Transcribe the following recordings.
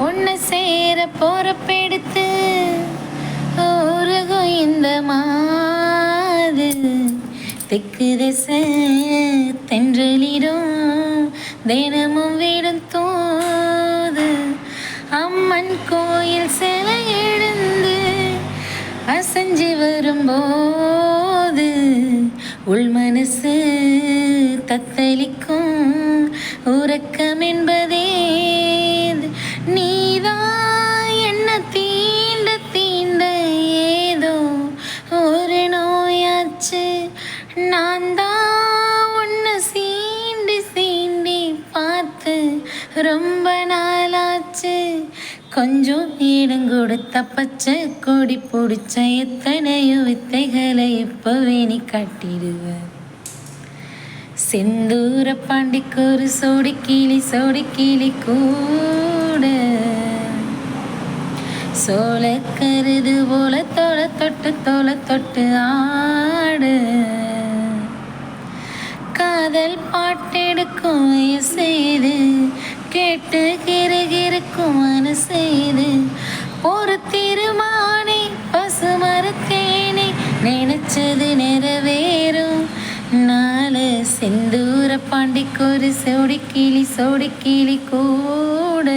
ஒன்று சேர பொறப்பெடுத்து ஊருகும் இந்த மாது தெற்கு திசை தென்றலிடும் தினமும் விடும் தூது அம்மன் கோயில் சிலை எழுந்து அசைஞ்சு வரும்போது உள் மனசு தத்தளிக்கும் உறக்கம் என்பதே நீதான் என்ன தீண்ட தீண்ட ஏதோ ஒரு நோயாச்சு நான் தான் உன்னை சீண்டி சீண்டி பார்த்து ரொம்ப நாளாச்சு கொஞ்சம் இடம் கொடுத்த பச்சை கொடி பிடிச்ச எத்தனையோ வித்தைகளை இப்போவே நீ காட்டிடுவ செந்தூர பாண்டிக்கு ஒரு சோடி கிளி கூட சோள கருது போல தோலை தொட்டு ஆடு காதல் பாட்டெடுக்கும் செய்து கேட்டு கிருக்கும் மனசெய்து ஒரு திருமானை பசுமரத்தேனை நினைச்சது நிறைவேறும் நாலு செந்தூர பாண்டிக்கு ஒரு சோடி கிளி கூட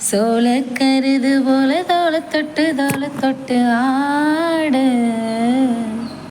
சோள கருது போல தோலை தொட்டு ஆடு